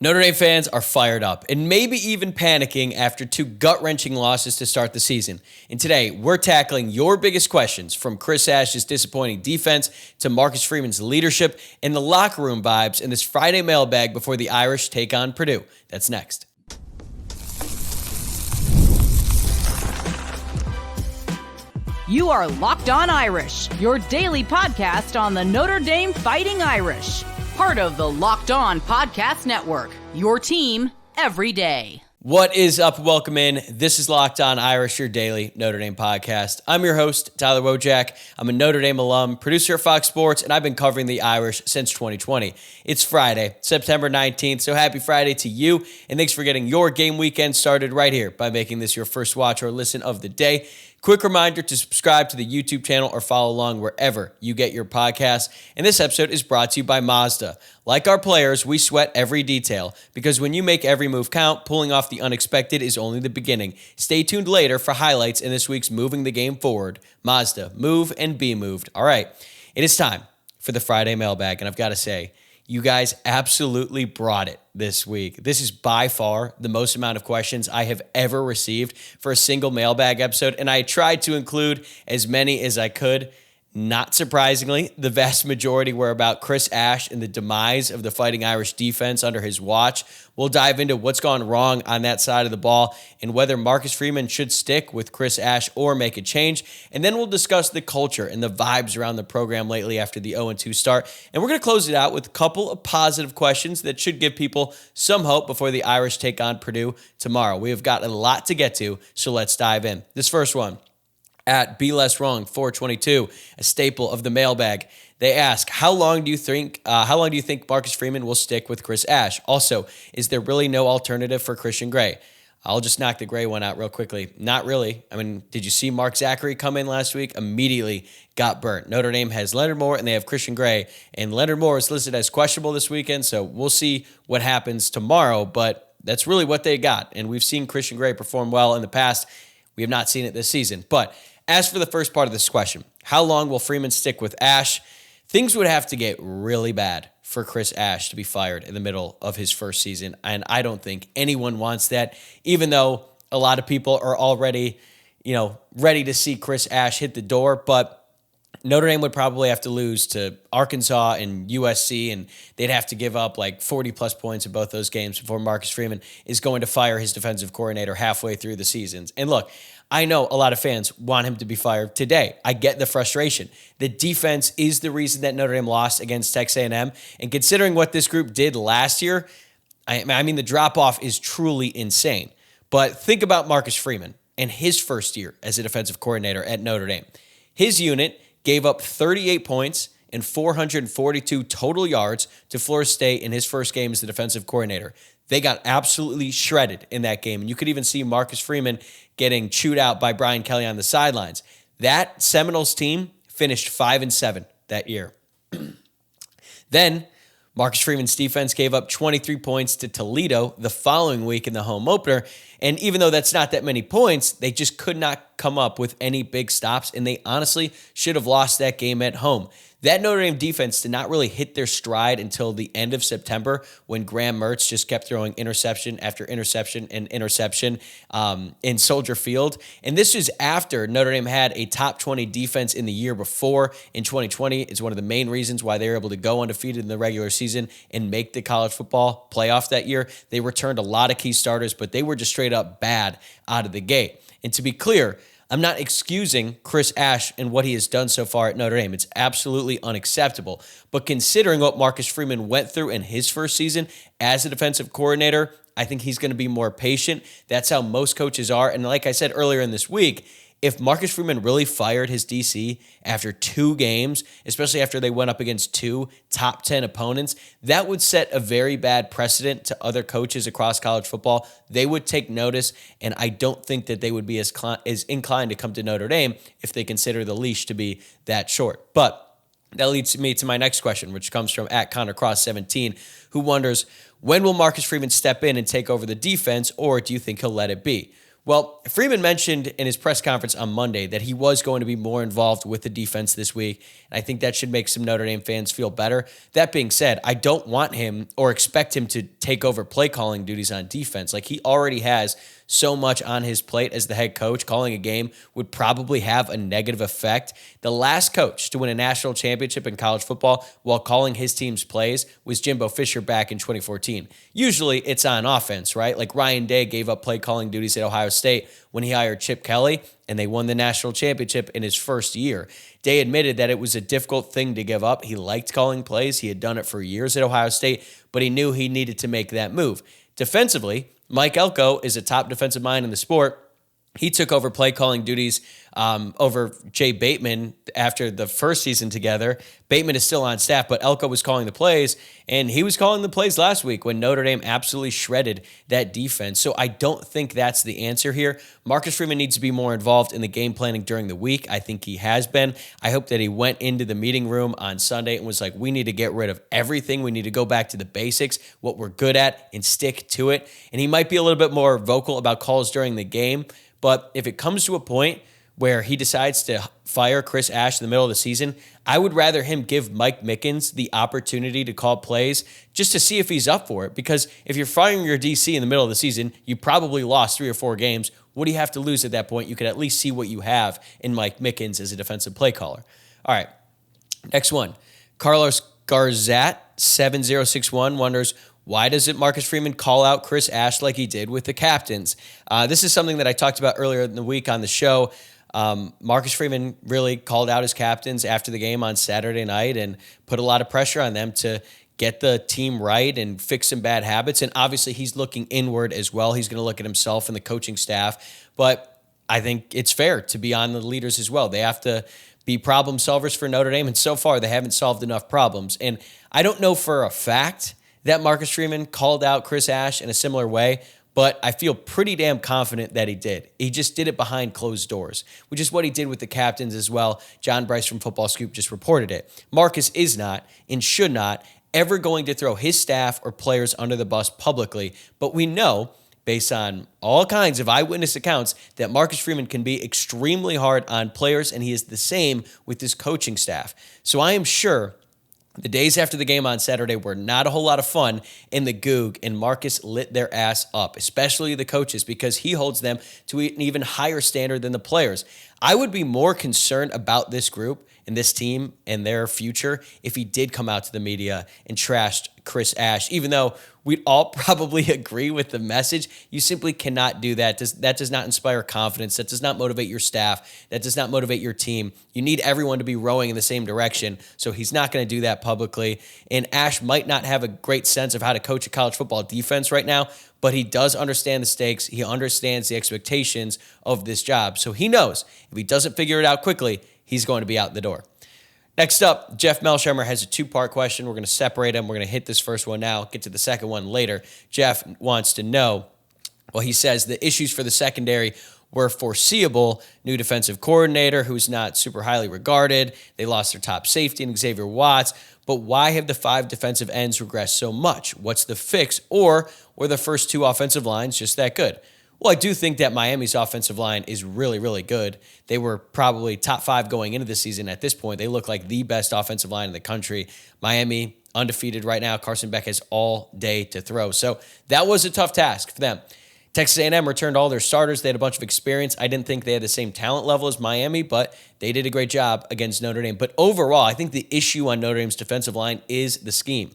Notre Dame fans are fired up and maybe even panicking after two gut-wrenching losses to start the season. And today, we're tackling your biggest questions, from Chris Ash's disappointing defense to Marcus Freeman's leadership and the locker room vibes in this Friday mailbag before the Irish take on Purdue. That's next. You are Locked On Irish, your daily podcast on the Notre Dame Fighting Irish. Part of the Locked On Podcast Network, your team every day. What is up? Welcome in. This is Locked On Irish, your daily Notre Dame podcast. I'm your host, Tyler Wojciak. I'm a Notre Dame alum, producer at Fox Sports, and I've been covering the Irish since 2020. It's Friday, September 19th, so happy Friday to you, and thanks for getting your game weekend started right here by making this your first watch or listen of the day. Quick reminder to subscribe to the YouTube channel or follow along wherever you get your podcasts. And this episode is brought to you by Mazda. Like our players, we sweat every detail because when you make every move count, pulling off the unexpected is only the beginning. Stay tuned later for highlights in this week's Moving the Game Forward. Mazda, move and be moved. All right, it is time for the Friday mailbag, and I've got to say, you guys absolutely brought it this week. This is by far the most amount of questions I have ever received for a single mailbag episode, and I tried to include as many as I could. Not surprisingly, the vast majority were about Chris Ash and the demise of the Fighting Irish defense under his watch. We'll dive into what's gone wrong on that side of the ball and whether Marcus Freeman should stick with Chris Ash or make a change. And then we'll discuss the culture and the vibes around the program lately after the 0-2 start. And we're going to close it out with a couple of positive questions that should give people some hope before the Irish take on Purdue tomorrow. We have got a lot to get to, so let's dive in. This first one, at Be Less Wrong 422, a staple of the mailbag. They ask, how long do you think Marcus Freeman will stick with Chris Ash? Also, is there really no alternative for Christian Gray? I'll just knock the Gray one out real quickly. Not really. I mean, did you see Mark Zachary come in last week? Immediately got burnt. Notre Dame has Leonard Moore and they have Christian Gray, and Leonard Moore is listed as questionable this weekend, so we'll see what happens tomorrow, but that's really what they got, and we've seen Christian Gray perform well in the past. We have not seen it this season, but as for the first part of this question, how long will Freeman stick with Ash? Things would have to get really bad for Chris Ash to be fired in the middle of his first season, and I don't think anyone wants that, even though a lot of people are already, ready to see Chris Ash hit the door, but Notre Dame would probably have to lose to Arkansas and USC, and they'd have to give up like 40-plus points in both those games before Marcus Freeman is going to fire his defensive coordinator halfway through the seasons. And look, I know a lot of fans want him to be fired today. I get the frustration. The defense is the reason that Notre Dame lost against Texas A&M, and considering what this group did last year, I mean, the drop-off is truly insane. But think about Marcus Freeman and his first year as a defensive coordinator at Notre Dame. His unit gave up 38 points and 442 total yards to Florida State in his first game as the defensive coordinator. They got absolutely shredded in that game, and you could even see Marcus Freeman getting chewed out by Brian Kelly on the sidelines. That Seminoles team finished 5-7 that year. Then Marcus Freeman's defense gave up 23 points to Toledo the following week in the home opener. And even though that's not that many points, they just could not come up with any big stops, and they honestly should have lost that game at home. That Notre Dame defense did not really hit their stride until the end of September, when Graham Mertz just kept throwing interception after interception and interception in Soldier Field. And this is after Notre Dame had a top 20 defense in the year before in 2020. It's one of the main reasons why they were able to go undefeated in the regular season and make the college football playoff that year. They returned a lot of key starters, but they were just straight up bad out of the gate. And to be clear, I'm not excusing Chris Ash and what he has done so far at Notre Dame. It's absolutely unacceptable. But considering what Marcus Freeman went through in his first season as a defensive coordinator, I think he's going to be more patient. That's how most coaches are. And like I said earlier in this week, if Marcus Freeman really fired his DC after 2 games, especially after they went up against 2 top 10 opponents, that would set a very bad precedent to other coaches across college football. They would take notice, and I don't think that they would be as inclined to come to Notre Dame if they consider the leash to be that short. But that leads me to my next question, which comes from @ConnorCross17, who wonders, when will Marcus Freeman step in and take over the defense, or do you think he'll let it be? Well, Freeman mentioned in his press conference on Monday that he was going to be more involved with the defense this week, and I think that should make some Notre Dame fans feel better. That being said, I don't want him or expect him to take over play calling duties on defense. Like, he already has so much on his plate as the head coach. Calling a game would probably have a negative effect. The last coach to win a national championship in college football while calling his team's plays was Jimbo Fisher back in 2014. Usually it's on offense, right? Like, Ryan Day gave up play calling duties at Ohio State when he hired Chip Kelly, and they won the national championship in his first year. Day admitted that it was a difficult thing to give up. He liked calling plays. He had done it for years at Ohio State, but he knew he needed to make that move. Defensively, Mike Elko is a top defensive mind in the sport. He took over play calling duties over Jay Bateman after the first season together. Bateman is still on staff, but Elko was calling the plays, and he was calling the plays last week when Notre Dame absolutely shredded that defense. So I don't think that's the answer here. Marcus Freeman needs to be more involved in the game planning during the week. I think he has been. I hope that he went into the meeting room on Sunday and was like, we need to get rid of everything. We need to go back to the basics, what we're good at, and stick to it. And he might be a little bit more vocal about calls during the game. But if it comes to a point where he decides to fire Chris Ash in the middle of the season, I would rather him give Mike Mickens the opportunity to call plays just to see if he's up for it. Because if you're firing your DC in the middle of the season, you probably lost 3 or 4 games. What do you have to lose at that point? You could at least see what you have in Mike Mickens as a defensive play caller. All right, next one. Carlos Garzat, 7061, wonders, why doesn't Marcus Freeman call out Chris Ash like he did with the captains? This is something that I talked about earlier in the week on the show. Marcus Freeman really called out his captains after the game on Saturday night and put a lot of pressure on them to get the team right and fix some bad habits. And obviously he's looking inward as well. He's going to look at himself and the coaching staff. But I think it's fair to be on the leaders as well. They have to be problem solvers for Notre Dame. And so far they haven't solved enough problems. And I don't know for a fact that Marcus Freeman called out Chris Ash in a similar way, but I feel pretty damn confident that he did. He just did it behind closed doors, which is what he did with the captains as well. John Bryce from Football Scoop just reported it. Marcus is not and should not ever going to throw his staff or players under the bus publicly, but we know, based on all kinds of eyewitness accounts, that Marcus Freeman can be extremely hard on players, and he is the same with his coaching staff. So I am sure the days after the game on Saturday were not a whole lot of fun in the Goog, and Marcus lit their ass up, especially the coaches, because he holds them to an even higher standard than the players. I would be more concerned about this group and this team and their future if he did come out to the media and trashed Chris Ash, even though we'd all probably agree with the message. You simply cannot do that. That does not inspire confidence. That does not motivate your staff. That does not motivate your team. You need everyone to be rowing in the same direction, so he's not going to do that publicly. And Ash might not have a great sense of how to coach a college football defense right now, but he does understand the stakes. He understands the expectations of this job. So he knows if he doesn't figure it out quickly, he's going to be out the door. Next up, Jeff Melsheimer has a 2-part question. We're going to separate them. We're going to hit this first one now, get to the second one later. Jeff wants to know, well, he says the issues for the secondary were foreseeable. New defensive coordinator who's not super highly regarded. They lost their top safety in Xavier Watts. But why have the 5 defensive ends regressed so much? What's the fix? Or were the first 2 offensive lines just that good? Well, I do think that Miami's offensive line is really, really good. They were probably top 5 going into the season at this point. They look like the best offensive line in the country. Miami, undefeated right now. Carson Beck has all day to throw. So that was a tough task for them. Texas A&M returned all their starters. They had a bunch of experience. I didn't think they had the same talent level as Miami, but they did a great job against Notre Dame. But overall, I think the issue on Notre Dame's defensive line is the scheme.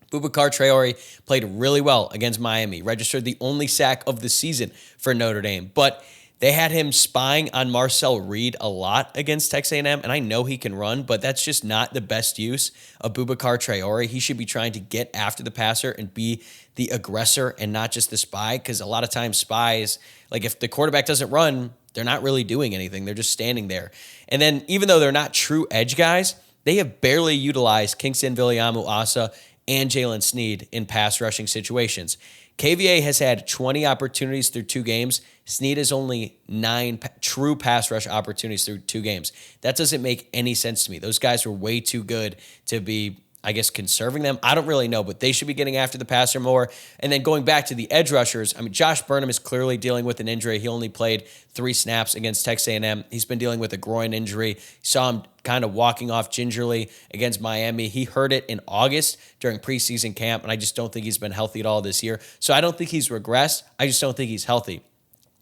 Boubacar Traore played really well against Miami, registered the only sack of the season for Notre Dame. But they had him spying on Marcel Reed a lot against Texas A&M, and I know he can run, but that's just not the best use of Boubacar Traore. He should be trying to get after the passer and be the aggressor and not just the spy, because a lot of times spies, like if the quarterback doesn't run, they're not really doing anything. They're just standing there. And then even though they're not true edge guys, they have barely utilized Kingston Viliamu-Asa and Jalen Sneed in pass rushing situations. KVA has had 20 opportunities through 2 games. Sneed has only 9 true pass rush opportunities through 2 games. That doesn't make any sense to me. Those guys were way too good to be, I guess, conserving them. I don't really know, but they should be getting after the passer more. And then going back to the edge rushers, I mean, Josh Burnham is clearly dealing with an injury. He only played 3 snaps against Texas A&M. He's been dealing with a groin injury. Saw him kind of walking off gingerly against Miami. He hurt it in August during preseason camp, and I just don't think he's been healthy at all this year. So I don't think he's regressed. I just don't think he's healthy.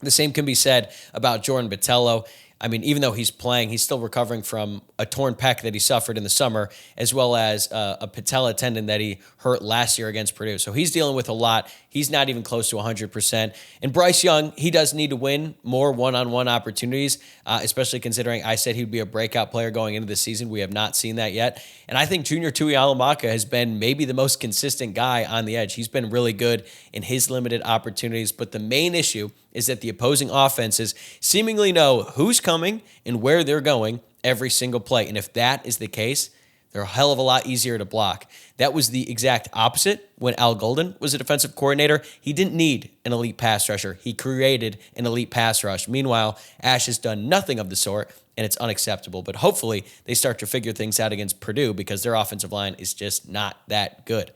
The same can be said about Jordan Botelho. I mean, even though he's playing, he's still recovering from a torn pec that he suffered in the summer, as well as a patella tendon that he hurt last year against Purdue. So he's dealing with a lot. He's not even close to 100%. And Bryce Young, he does need to win more one-on-one opportunities, especially considering I said he'd be a breakout player going into the season. We have not seen that yet. And I think Junior Tuihalamaka has been maybe the most consistent guy on the edge. He's been really good in his limited opportunities. But the main issue is that the opposing offenses seemingly know who's coming and where they're going every single play. And if that is the case, they're a hell of a lot easier to block. That was the exact opposite when Al Golden was a defensive coordinator. He didn't need an elite pass rusher. He created an elite pass rush. Meanwhile, Ash has done nothing of the sort, and it's unacceptable. But hopefully they start to figure things out against Purdue because their offensive line is just not that good.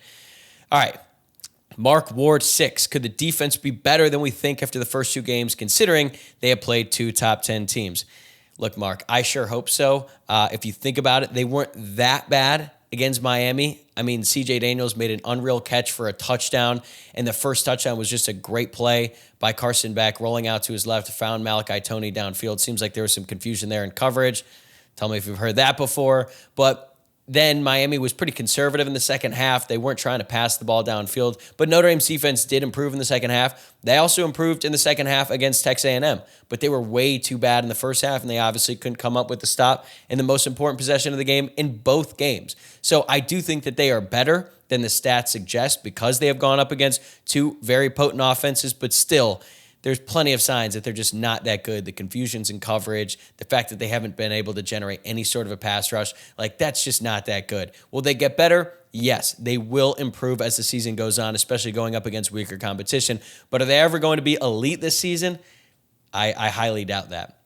All right. Mark Ward 6. Could the defense be better than we think after the first 2 games, considering they have played 2 top 10 teams? Look, Mark, I sure hope so. If you think about it, they weren't that bad against Miami. I mean, C.J. Daniels made an unreal catch for a touchdown, and the first touchdown was just a great play by Carson Beck, rolling out to his left, found Malachi Toney downfield. Seems like there was some confusion there in coverage. Tell me if you've heard that before. But then Miami was pretty conservative in the second half. They weren't trying to pass the ball downfield, but Notre Dame's defense did improve in the second half. They also improved in the second half against Texas A&M, but they were way too bad in the first half, and they obviously couldn't come up with the stop in the most important possession of the game in both games. So I do think that they are better than the stats suggest because they have gone up against 2 very potent offenses, but still, there's plenty of signs that they're just not that good. The confusions in coverage, the fact that they haven't been able to generate any sort of a pass rush, like that's just not that good. Will they get better? Yes, they will improve as the season goes on, especially going up against weaker competition. But are they ever going to be elite this season? I highly doubt that.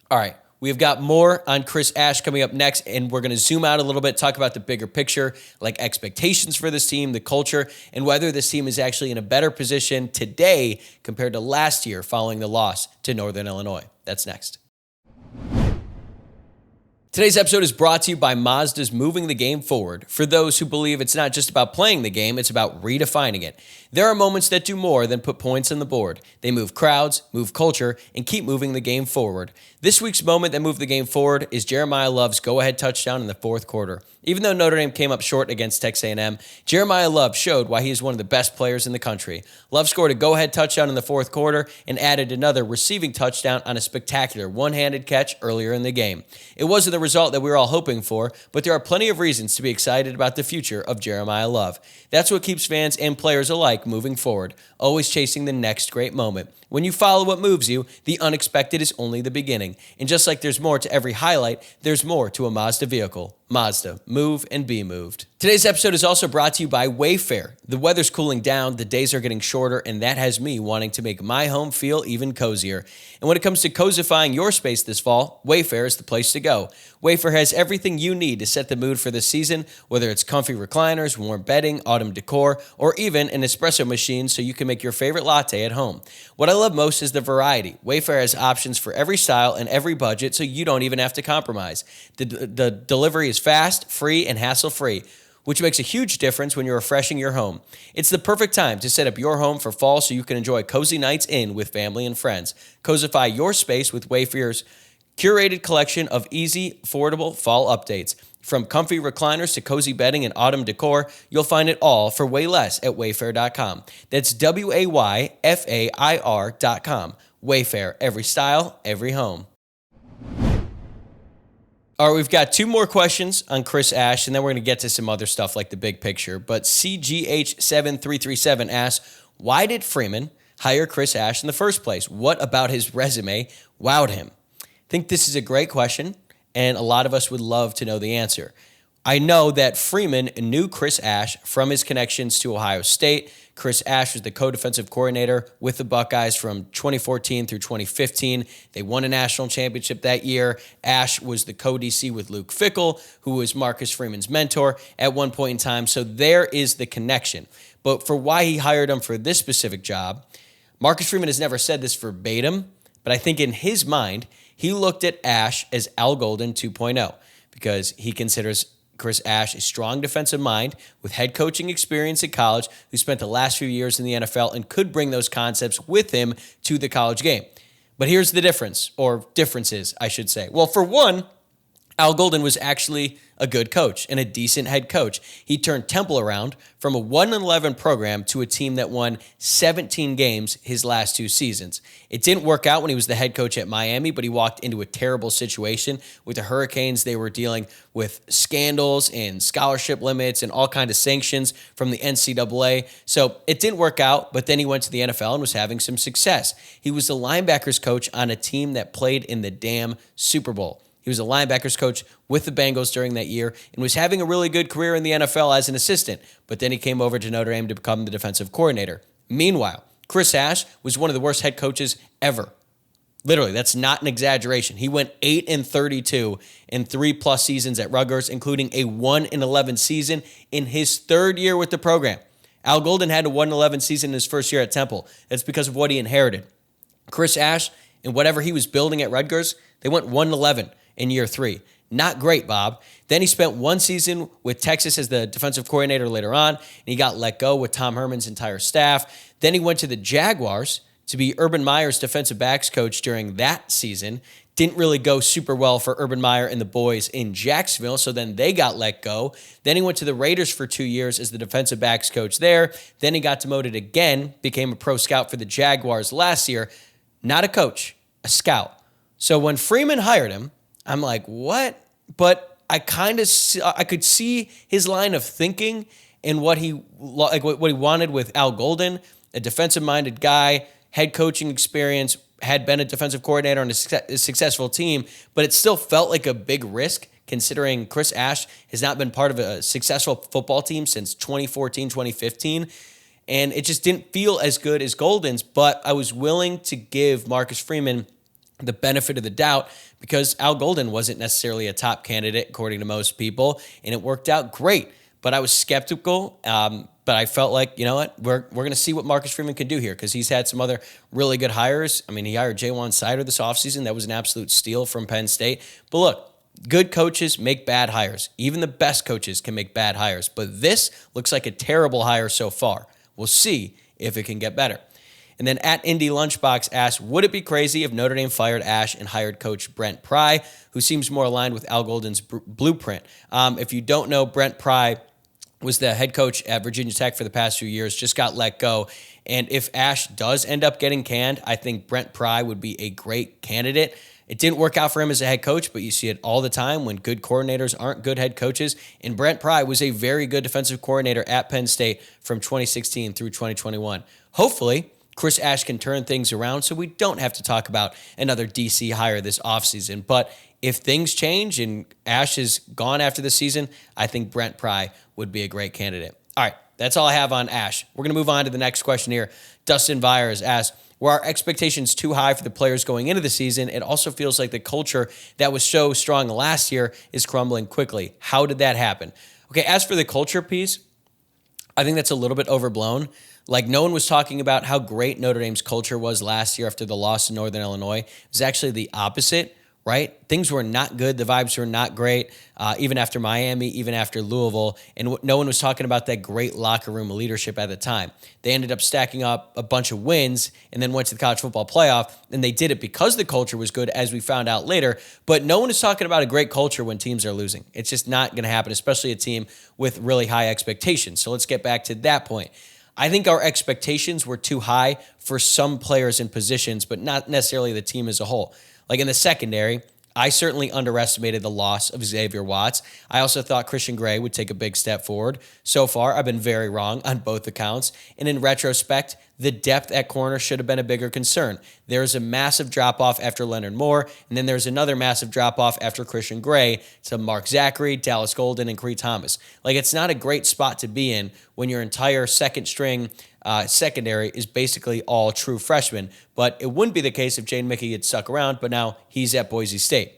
All right. We've got more on Chris Ash coming up next, and we're going to zoom out a little bit, talk about the bigger picture, like expectations for this team, the culture, and whether this team is actually in a better position today compared to last year following the loss to Northern Illinois. That's next. Today's episode is brought to you by Mazda's Moving the Game Forward. For those who believe it's not just about playing the game, it's about redefining it. There are moments that do more than put points on the board. They move crowds, move culture, and keep moving the game forward. This week's moment that moved the game forward is Jeremiah Love's go-ahead touchdown in the fourth quarter. Even though Notre Dame came up short against Texas A&M, Jeremiah Love showed why he is one of the best players in the country. Love scored a go-ahead touchdown in the fourth quarter and added another receiving touchdown on a spectacular one-handed catch earlier in the game. It wasn't the result that we were all hoping for, but there are plenty of reasons to be excited about the future of Jeremiah Love. That's what keeps fans and players alike moving forward, always chasing the next great moment. When you follow what moves you, the unexpected is only the beginning. And just like there's more to every highlight, there's more to a Mazda vehicle. Mazda, move and be moved. Today's episode is also brought to you by Wayfair. The weather's cooling down, the days are getting shorter, and that has me wanting to make my home feel even cozier. And when it comes to cozifying your space this fall, Wayfair is the place to go. Wayfair has everything you need to set the mood for the season, whether it's comfy recliners, warm bedding, autumn decor, or even an espresso machine so you can make your favorite latte at home. What I love most is the variety. Wayfair has options for every style and every budget, so you don't even have to compromise. The delivery is fast, free, and hassle-free, which makes a huge difference when you're refreshing your home. It's the perfect time to set up your home for fall so you can enjoy cozy nights in with family and friends. Cozify your space with Wayfair's curated collection of easy, affordable fall updates. From comfy recliners to cozy bedding and autumn decor, you'll find it all for way less at Wayfair.com. That's Wayfair.com. Wayfair, every style, every home. All right, we've got 2 more questions on Chris Ash, and then we're going to get to some other stuff like the big picture. But CGH7337 asks, why did Freeman hire Chris Ash in the first place? What about his resume wowed him? I think this is a great question, and a lot of us would love to know the answer. I know that Freeman knew Chris Ash from his connections to Ohio State. Chris Ash was the co-defensive coordinator with the Buckeyes from 2014 through 2015. They won a national championship that year. Ash was the co-DC with Luke Fickell, who was Marcus Freeman's mentor at one point in time. So there is the connection. But for why he hired him for this specific job, Marcus Freeman has never said this verbatim, but I think in his mind, he looked at Ash as Al Golden 2.0 because he considers Chris Ash a strong defensive mind with head coaching experience at college who spent the last few years in the NFL and could bring those concepts with him to the college game. But here's the difference, or differences, I should say. Well, for one, Al Golden was actually a good coach and a decent head coach. He turned Temple around from a 1-11 program to a team that won 17 games his last 2 seasons. It didn't work out when he was the head coach at Miami, but he walked into a terrible situation with the Hurricanes. They were dealing with scandals and scholarship limits and all kinds of sanctions from the NCAA. So it didn't work out, but then he went to the NFL and was having some success. He was the linebackers coach on a team that played in the damn Super Bowl. He was a linebackers coach with the Bengals during that year and was having a really good career in the NFL as an assistant, but then he came over to Notre Dame to become the defensive coordinator. Meanwhile, Chris Ash was one of the worst head coaches ever. Literally, that's not an exaggeration. He went 8-32 in 3+ seasons at Rutgers, including a 1-11 season in his 3rd year with the program. Al Golden had a 1-11 season in his first year at Temple. That's because of what he inherited. Chris Ash and whatever he was building at Rutgers, they went 1-11 in year 3. Not great, Bob. Then he spent 1 season with Texas as the defensive coordinator later on, and he got let go with Tom Herman's entire staff. Then he went to the Jaguars to be Urban Meyer's defensive backs coach during that season. Didn't really go super well for Urban Meyer and the boys in Jacksonville, so then they got let go. Then he went to the Raiders for 2 years as the defensive backs coach there. Then he got demoted again, became a pro scout for the Jaguars last year. Not a coach, a scout. So when Freeman hired him, I'm like, what? But I could see his line of thinking and what he wanted with Al Golden, a defensive-minded guy, head coaching experience, had been a defensive coordinator on a successful team, but it still felt like a big risk considering Chris Ash has not been part of a successful football team since 2014, 2015. And it just didn't feel as good as Golden's, but I was willing to give Marcus Freeman the benefit of the doubt because Al Golden wasn't necessarily a top candidate according to most people, and it worked out great. But I was skeptical, but I felt like, you know what, we're going to see what Marcus Freeman can do here because he's had some other really good hires. I mean, he hired Jaywan Sider this offseason. That was an absolute steal from Penn State. But look, good coaches make bad hires. Even the best coaches can make bad hires. But this looks like a terrible hire so far. We'll see if it can get better. And then at Indy Lunchbox asked, would it be crazy if Notre Dame fired Ash and hired Coach Brent Pry, who seems more aligned with Al Golden's blueprint? If you don't know, Brent Pry was the head coach at Virginia Tech for the past few years, just got let go. And if Ash does end up getting canned, I think Brent Pry would be a great candidate. It didn't work out for him as a head coach, but you see it all the time when good coordinators aren't good head coaches. And Brent Pry was a very good defensive coordinator at Penn State from 2016 through 2021. Hopefully, Chris Ash can turn things around so we don't have to talk about another DC hire this offseason. But if things change and Ash is gone after the season, I think Brent Pry would be a great candidate. All right, that's all I have on Ash. We're going to move on to the next question here. Dustin Vyers asked, were our expectations too high for the players going into the season? It also feels like the culture that was so strong last year is crumbling quickly. How did that happen? Okay, as for the culture piece, I think that's a little bit overblown. Like, no one was talking about how great Notre Dame's culture was last year after the loss to Northern Illinois. It was actually the opposite, right? Things were not good. The vibes were not great, even after Miami, even after Louisville. And no one was talking about that great locker room leadership at the time. They ended up stacking up a bunch of wins and then went to the college football playoff. And they did it because the culture was good, as we found out later. But no one is talking about a great culture when teams are losing. It's just not going to happen, especially a team with really high expectations. So let's get back to that point. I think our expectations were too high for some players and positions, but not necessarily the team as a whole. Like in the secondary, I certainly underestimated the loss of Xavier Watts. I also thought Christian Gray would take a big step forward. So far, I've been very wrong on both accounts. And in retrospect, the depth at corner should have been a bigger concern. There's a massive drop-off after Leonard Moore, and then there's another massive drop-off after Christian Gray to Mark Zachary, Dallas Golden, and Cree Thomas. Like, it's not a great spot to be in when your entire second-string secondary is basically all true freshmen, but it wouldn't be the case if Jane Mickey had stuck around, but now he's at Boise State.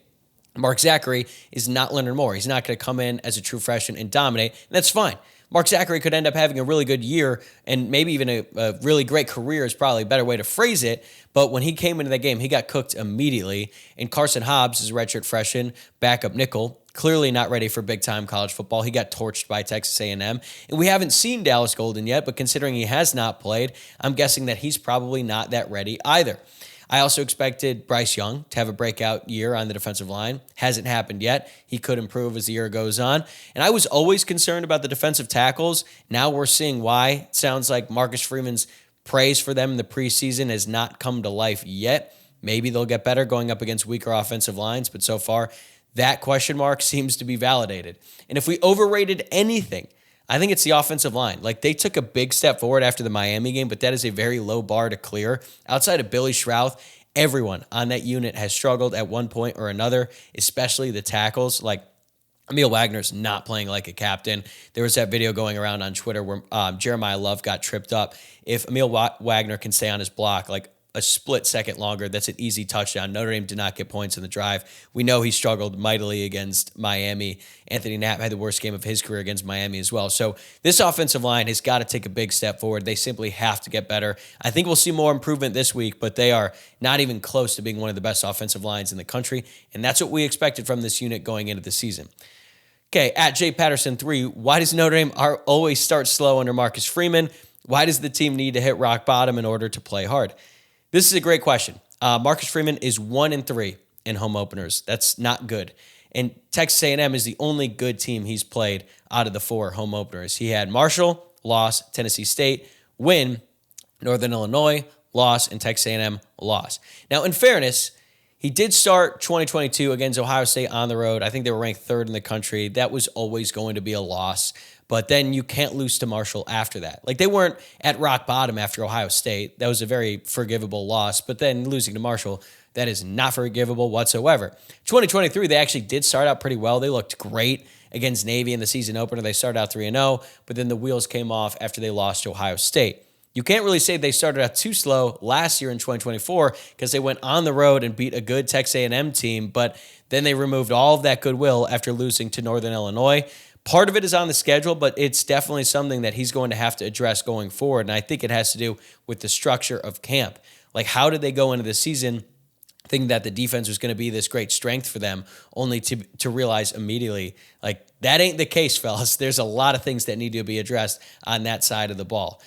Mark Zachary is not Leonard Moore. He's not going to come in as a true freshman and dominate, and that's fine. Mark Zachary could end up having a really good year and maybe even a really great career is probably a better way to phrase it. But when he came into that game, he got cooked immediately. And Carson Hobbs is a redshirt freshman, backup nickel, clearly not ready for big-time college football. He got torched by Texas A&M. And we haven't seen Dallas Golden yet, but considering he has not played, I'm guessing that he's probably not that ready either. I also expected Bryce Young to have a breakout year on the defensive line. Hasn't happened yet. He could improve as the year goes on. And I was always concerned about the defensive tackles. Now we're seeing why. It sounds like Marcus Freeman's praise for them in the preseason has not come to life yet. Maybe they'll get better going up against weaker offensive lines, but so far that question mark seems to be validated. And if we overrated anything, I think it's the offensive line. Like, they took a big step forward after the Miami game, but that is a very low bar to clear. Outside of Billy Schrouth, everyone on that unit has struggled at one point or another, especially the tackles. Like, Emil Wagner's not playing like a captain. There was that video going around on Twitter where Jeremiah Love got tripped up. If Emil Wagner can stay on his block, like, a split second longer, that's an easy touchdown. Notre Dame did not get points in the drive. We know he struggled mightily against Miami. Anthony Knapp had the worst game of his career against Miami as well. So this offensive line has got to take a big step forward. They simply have to get better. I think we'll see more improvement this week, but they are not even close to being one of the best offensive lines in the country, and that's what we expected from this unit going into the season. Okay, at Jay Patterson 3, why does Notre Dame always start slow under Marcus Freeman? Why does the team need to hit rock bottom in order to play hard? This is a great question. Marcus Freeman is 1-3 in home openers. That's not good. And Texas A&M is the only good team he's played out of the 4 home openers. He had Marshall, loss, Tennessee State, win, Northern Illinois, loss, and Texas A&M, loss. Now, in fairness, he did start 2022 against Ohio State on the road. I think they were ranked 3rd in the country. That was always going to be a loss. But then you can't lose to Marshall after that. Like, they weren't at rock bottom after Ohio State. That was a very forgivable loss. But then losing to Marshall, that is not forgivable whatsoever. 2023, they actually did start out pretty well. They looked great against Navy in the season opener. They started out 3-0, but then the wheels came off after they lost to Ohio State. You can't really say they started out too slow last year in 2024 because they went on the road and beat a good Texas A&M team, but then they removed all of that goodwill after losing to Northern Illinois. Part of it is on the schedule, but it's definitely something that he's going to have to address going forward, and I think it has to do with the structure of camp. Like, how did they go into the season thinking that the defense was going to be this great strength for them, only to realize immediately, like, that ain't the case, fellas. There's a lot of things that need to be addressed on that side of the ball.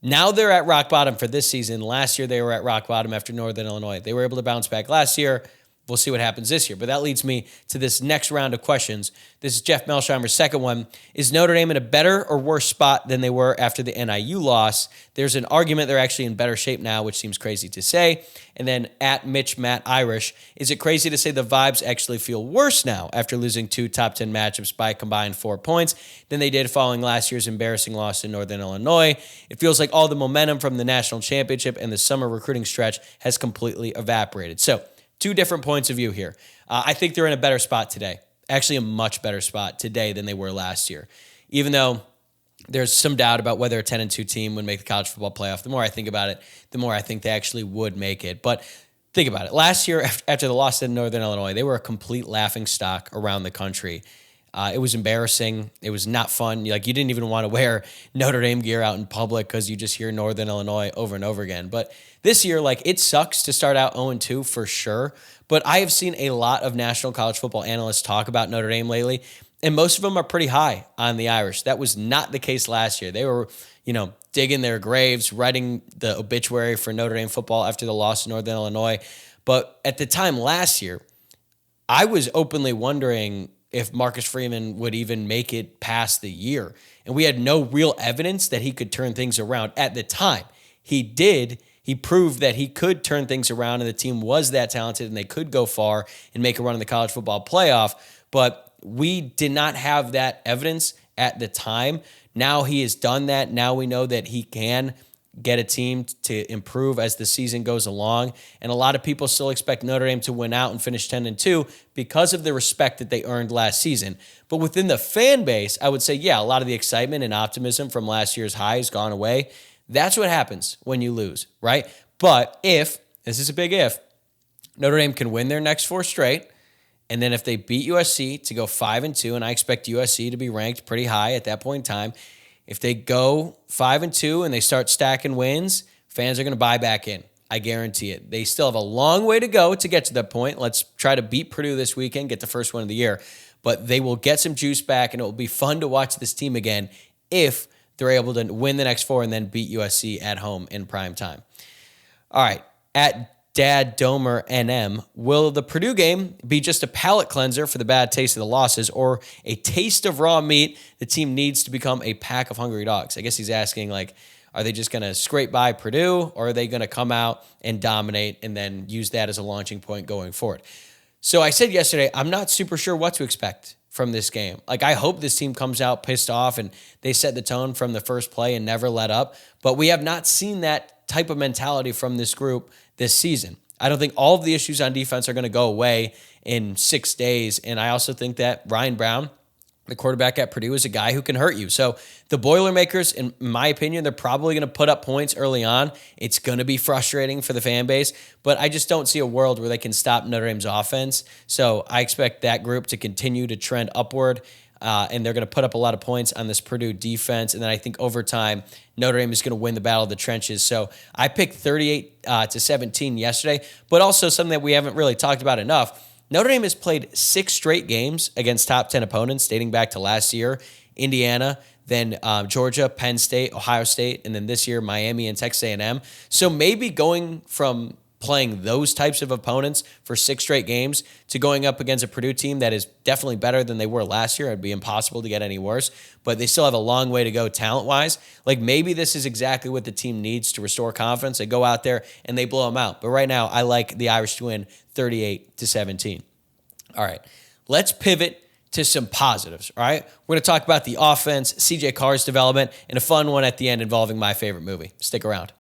Now they're at rock bottom for this season. Last year they were at rock bottom after Northern Illinois. They were able to bounce back last year. We'll see what happens this year. But that leads me to this next round of questions. This is Jeff Melsheimer's second one. Is Notre Dame in a better or worse spot than they were after the NIU loss? There's an argument they're actually in better shape now, which seems crazy to say. And then at Mitch Matt Irish, is it crazy to say the vibes actually feel worse now after losing 2 top 10 matchups by a combined 4 points than they did following last year's embarrassing loss in Northern Illinois? It feels like all the momentum from the national championship and the summer recruiting stretch has completely evaporated. So, 2 different points of view here. I think they're in a better spot today. Actually, a much better spot today than they were last year. Even though there's some doubt about whether a 10-2 team would make the college football playoff, the more I think about it, the more I think they actually would make it. But think about it. Last year, after the loss to Northern Illinois, they were a complete laughingstock around the country. It was embarrassing. It was not fun. Like, you didn't even want to wear Notre Dame gear out in public because you just hear Northern Illinois over and over again. But this year, like, it sucks to start out 0-2 for sure. But I have seen a lot of national college football analysts talk about Notre Dame lately, and most of them are pretty high on the Irish. That was not the case last year. They were, digging their graves, writing the obituary for Notre Dame football after the loss to Northern Illinois. But at the time last year, I was openly wondering if Marcus Freeman would even make it past the year. And we had no real evidence that he could turn things around at the time. He did He proved that he could turn things around and the team was that talented and they could go far and make a run in the college football playoff. But we did not have that evidence at the time. Now he has done that. Now we know that he can get a team to improve as the season goes along. And a lot of people still expect Notre Dame to win out and finish 10-2 because of the respect that they earned last season. But within the fan base, I would say, yeah, a lot of the excitement and optimism from last year's high has gone away. That's what happens when you lose, right? But if, this is a big if, Notre Dame can win their next 4 straight, and then if they beat USC to go 5-2, and I expect USC to be ranked pretty high at that point in time, if they go 5-2 and they start stacking wins, fans are going to buy back in. I guarantee it. They still have a long way to go to get to that point. Let's try to beat Purdue this weekend, get the first one of the year. But they will get some juice back, and it will be fun to watch this team again if they're able to win the next 4 and then beat USC at home in prime time. All right, at Dad Domer NM, will the Purdue game be just a palate cleanser for the bad taste of the losses or a taste of raw meat the team needs to become a pack of hungry dogs? I guess he's asking, like, are they just going to scrape by Purdue or are they going to come out and dominate and then use that as a launching point going forward? So I said yesterday, I'm not super sure what to expect from this game. Like, I hope this team comes out pissed off and they set the tone from the first play and never let up. But we have not seen that type of mentality from this group this season. I don't think all of the issues on defense are going to go away in 6 days. And I also think that Ryan Brown, the quarterback at Purdue, is a guy who can hurt you. So the Boilermakers, in my opinion, they're probably going to put up points early on. It's going to be frustrating for the fan base, but I just don't see a world where they can stop Notre Dame's offense. So I expect that group to continue to trend upward. And they're going to put up a lot of points on this Purdue defense. And then I think over time, Notre Dame is going to win the battle of the trenches. So I picked 38-17 yesterday, but also something that we haven't really talked about enough. Notre Dame has played 6 straight games against top 10 opponents dating back to last year. Indiana, then Georgia, Penn State, Ohio State, and then this year, Miami and Texas A&M. So maybe going from playing those types of opponents for 6 straight games to going up against a Purdue team that is definitely better than they were last year. It'd be impossible to get any worse, but they still have a long way to go talent-wise. Like, maybe this is exactly what the team needs to restore confidence. They go out there and they blow them out. But right now, I like the Irish to win 38-17. All right, let's pivot to some positives, all right? We're going to talk about the offense, CJ Carr's development, and a fun one at the end involving my favorite movie. Stick around.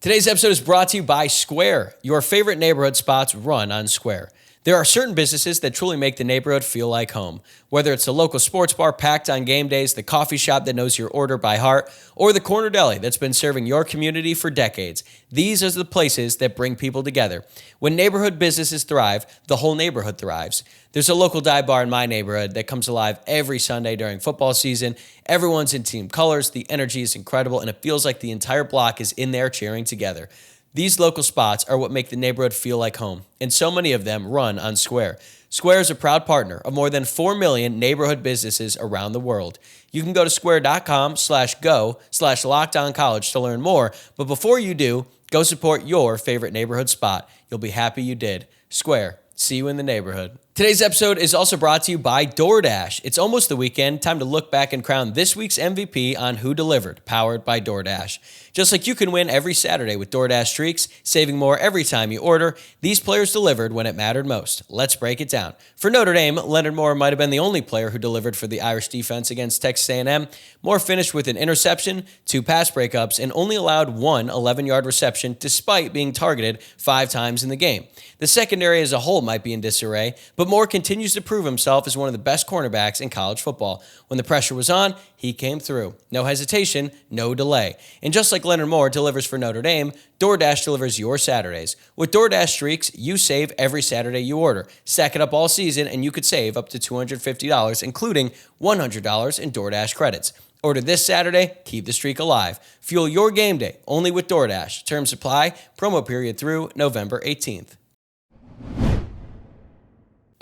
Today's episode is brought to you by Square. Your favorite neighborhood spots run on Square. There are certain businesses that truly make the neighborhood feel like home. Whether it's the local sports bar packed on game days, the coffee shop that knows your order by heart, or the corner deli that's been serving your community for decades, these are the places that bring people together. When neighborhood businesses thrive, the whole neighborhood thrives. There's a local dive bar in my neighborhood that comes alive every Sunday during football season. Everyone's in team colors, the energy is incredible, and it feels like the entire block is in there cheering together. These local spots are what make the neighborhood feel like home, and so many of them run on Square. Square is a proud partner of more than 4 million neighborhood businesses around the world. You can go to square.com/go/lockedoncollege to learn more, but before you do, go support your favorite neighborhood spot. You'll be happy you did. Square. See you in the neighborhood. Today's episode is also brought to you by DoorDash. It's almost the weekend. Time to look back and crown this week's MVP on Who Delivered, powered by DoorDash. Just like you can win every Saturday with DoorDash Streaks, saving more every time you order, these players delivered when it mattered most. Let's break it down. For Notre Dame, Leonard Moore might have been the only player who delivered for the Irish defense against Texas A&M. Moore finished with an interception, 2 pass breakups, and only allowed 1 11-yard reception despite being targeted 5 times in the game. The secondary as a whole might be in disarray, but Moore continues to prove himself as one of the best cornerbacks in college football. When the pressure was on, he came through. No hesitation, no delay. And just like Leonard Moore delivers for Notre Dame, DoorDash delivers your Saturdays. With DoorDash Streaks, you save every Saturday you order. Stack it up all season and you could save up to $250, including $100 in DoorDash credits. Order this Saturday, keep the streak alive. Fuel your game day only with DoorDash. Terms apply, promo period through November 18th.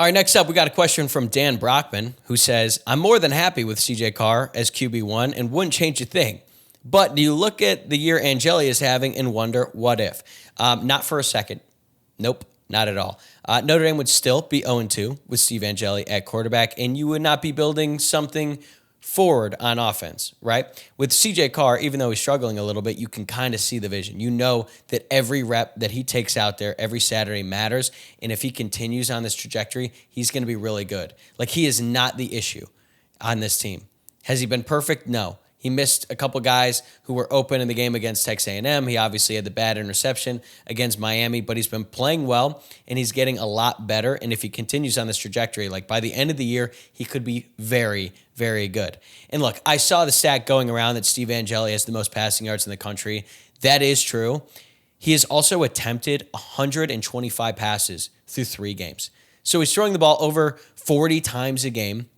All right, next up, we got a question from Dan Brockman, who says, I'm more than happy with CJ Carr as QB1 and wouldn't change a thing. But do you look at the year Angeli is having and wonder, what if? Not for a second. Nope, not at all. Notre Dame would still be 0-2 with Steve Angeli at quarterback, and you would not be building something forward on offense, right? With CJ Carr, even though he's struggling a little bit, you can kind of see the vision. You know that every rep that he takes out there every Saturday matters. And if he continues on this trajectory, he's going to be really good. Like, he is not the issue on this team. Has he been perfect? No. He missed a couple guys who were open in the game against Texas A&M. He obviously had the bad interception against Miami, but he's been playing well, and he's getting a lot better. And if he continues on this trajectory, like by the end of the year, he could be very, very good. And look, I saw the stat going around that Steve Angeli has the most passing yards in the country. That is true. He has also attempted 125 passes through 3 games. So he's throwing the ball over 40 times a game.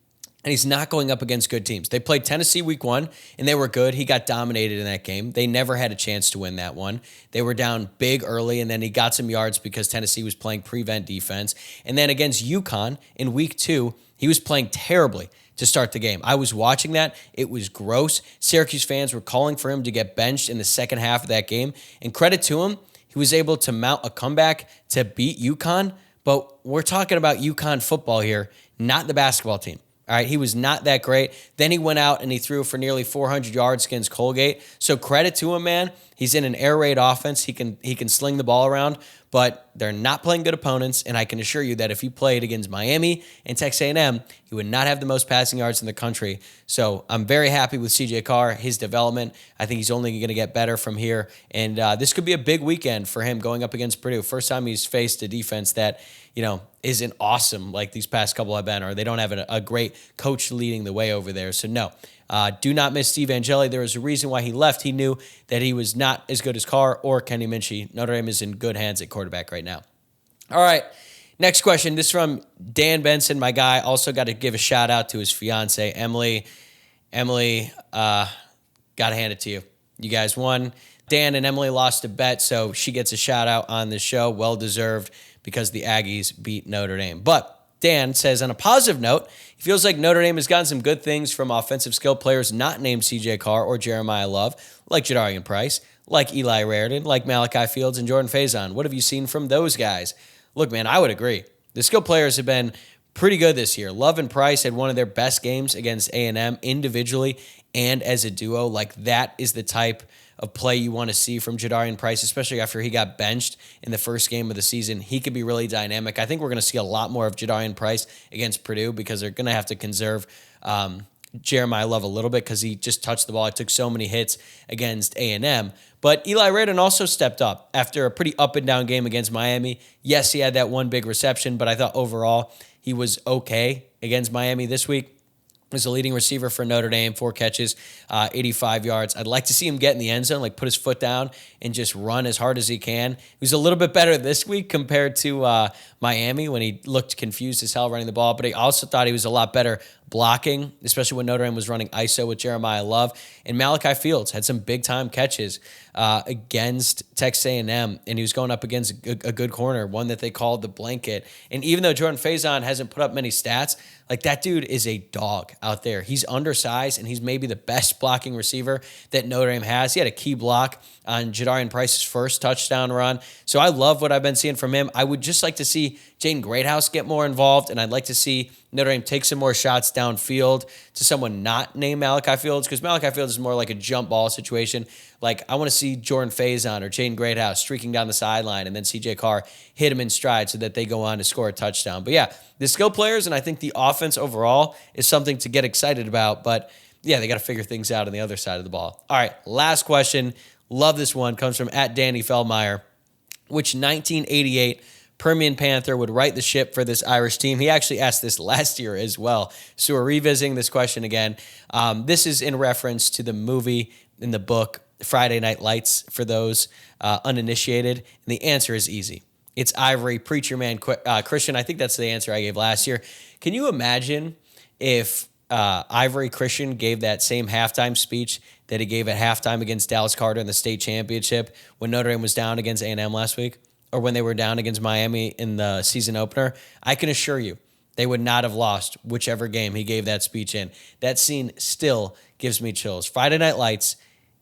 And he's not going up against good teams. They played Tennessee week 1, and they were good. He got dominated in that game. They never had a chance to win that one. They were down big early, and then he got some yards because Tennessee was playing prevent defense. And then against UConn in week 2, he was playing terribly to start the game. I was watching that. It was gross. Syracuse fans were calling for him to get benched in the second half of that game. And credit to him, he was able to mount a comeback to beat UConn. But we're talking about UConn football here, not the basketball team. All right, he was not that great. Then he went out and he threw for nearly 400 yards against Colgate. So credit to him, man. He's in an air raid offense. He can sling the ball around, but they're not playing good opponents. And I can assure you that if he played against Miami and Texas A&M, he would not have the most passing yards in the country. So I'm very happy with CJ Carr, his development. I think he's only going to get better from here. And this could be a big weekend for him going up against Purdue. First time he's faced a defense that, isn't awesome like these past couple have been, or they don't have a great coach leading the way over there. So no, do not miss Steve Angeli. There was a reason why he left. He knew that he was not as good as Carr or Kenny Minchey. Notre Dame is in good hands at quarterback right now. All right, next question. This is from Dan Benson, my guy. Also got to give a shout out to his fiance, Emily. Emily, got to hand it to you. You guys won. Dan and Emily lost a bet, so she gets a shout out on the show. Well deserved, because the Aggies beat Notre Dame. But Dan says, on a positive note, he feels like Notre Dame has gotten some good things from offensive skill players not named CJ Carr or Jeremiah Love, like Jadarian Price, like Eli Raridan, like Malachi Fields and Jordan Faison. What have you seen from those guys? Look, man, I would agree. The skill players have been pretty good this year. Love and Price had one of their best games against A&M individually and as a duo. Like, that is the type of play you want to see from Jadarian Price, especially after he got benched in the first game of the season. He could be really dynamic. I think we're going to see a lot more of Jadarian Price against Purdue because they're going to have to conserve Jeremiah Love a little bit because he just touched the ball. He took so many hits against A&M. But Eli Raridan also stepped up after a pretty up-and-down game against Miami. Yes, he had that one big reception, but I thought overall he was okay against Miami this week. Is the leading receiver for Notre Dame, 4 catches, 85 yards. I'd like to see him get in the end zone, like put his foot down and just run as hard as he can. He was a little bit better this week compared to Miami when he looked confused as hell running the ball, but I also thought he was a lot better blocking, especially when Notre Dame was running ISO with Jeremiah Love. And Malachi Fields had some big-time catches against Texas A&M, and he was going up against a good corner, one that they called the blanket. And even though Jordan Faison hasn't put up many stats, like, that dude is a dog out there. He's undersized, and he's maybe the best blocking receiver that Notre Dame has. He had a key block on Jadarian Price's first touchdown run. So I love what I've been seeing from him. I would just like to see Jaden Greathouse get more involved, and I'd like to see Notre Dame take some more shots downfield to someone not named Malachi Fields, because Malachi Fields is more like a jump ball situation. Like, I want to see Jordan Faison or Jaden Greathouse streaking down the sideline, and then CJ Carr hit him in stride so that they go on to score a touchdown. But yeah, the skill players, and I think the offense overall is something to get excited about. But yeah, they got to figure things out on the other side of the ball. All right, last question. Love this one. Comes from @Danny Feldmeyer. Which 1988 Permian Panther would right the ship for this Irish team? He actually asked this last year as well. So we're revisiting this question again. This is in reference to the movie in the book, Friday Night Lights, for those uninitiated. And the answer is easy. It's Ivory, Preacher Man Christian. I think that's the answer I gave last year. Can you imagine if Ivory Christian gave that same halftime speech that he gave at halftime against Dallas Carter in the state championship when Notre Dame was down against A&M last week, or when they were down against Miami in the season opener? I can assure you they would not have lost whichever game he gave that speech in. That scene still gives me chills. Friday Night Lights,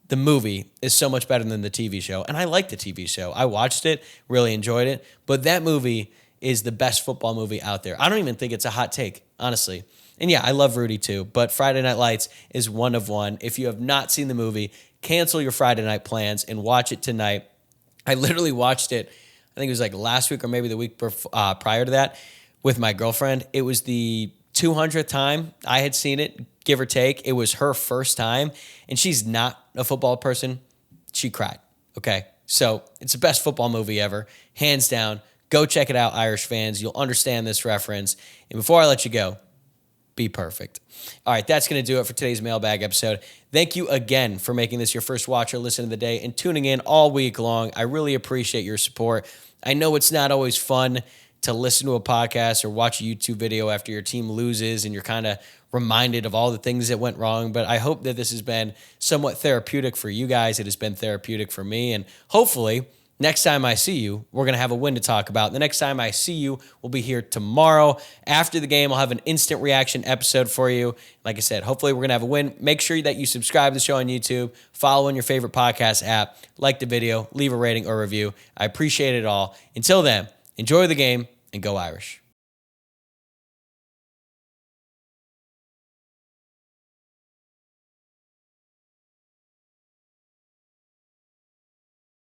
the movie, is so much better than the TV show, and I like the TV show. I watched it, really enjoyed it, but that movie is the best football movie out there. I don't even think it's a hot take, honestly. And yeah, I love Rudy too, but Friday Night Lights is one of one. If you have not seen the movie, cancel your Friday night plans and watch it tonight. I literally watched it, I think it was like last week or maybe the week prior to that with my girlfriend. It was the 200th time I had seen it, give or take. It was her first time, and she's not a football person. She cried, okay? So it's the best football movie ever, hands down. Go check it out, Irish fans. You'll understand this reference. And before I let you go, be perfect. All right, that's going to do it for today's mailbag episode. Thank you again for making this your first watch or listen of the day and tuning in all week long. I really appreciate your support. I know it's not always fun to listen to a podcast or watch a YouTube video after your team loses and you're kind of reminded of all the things that went wrong, but I hope that this has been somewhat therapeutic for you guys. It has been therapeutic for me, and hopefully next time I see you, we're going to have a win to talk about. The next time I see you, we'll be here tomorrow. After the game, I'll have an instant reaction episode for you. Like I said, hopefully we're going to have a win. Make sure that you subscribe to the show on YouTube, follow in your favorite podcast app, like the video, leave a rating or review. I appreciate it all. Until then, enjoy the game and go Irish.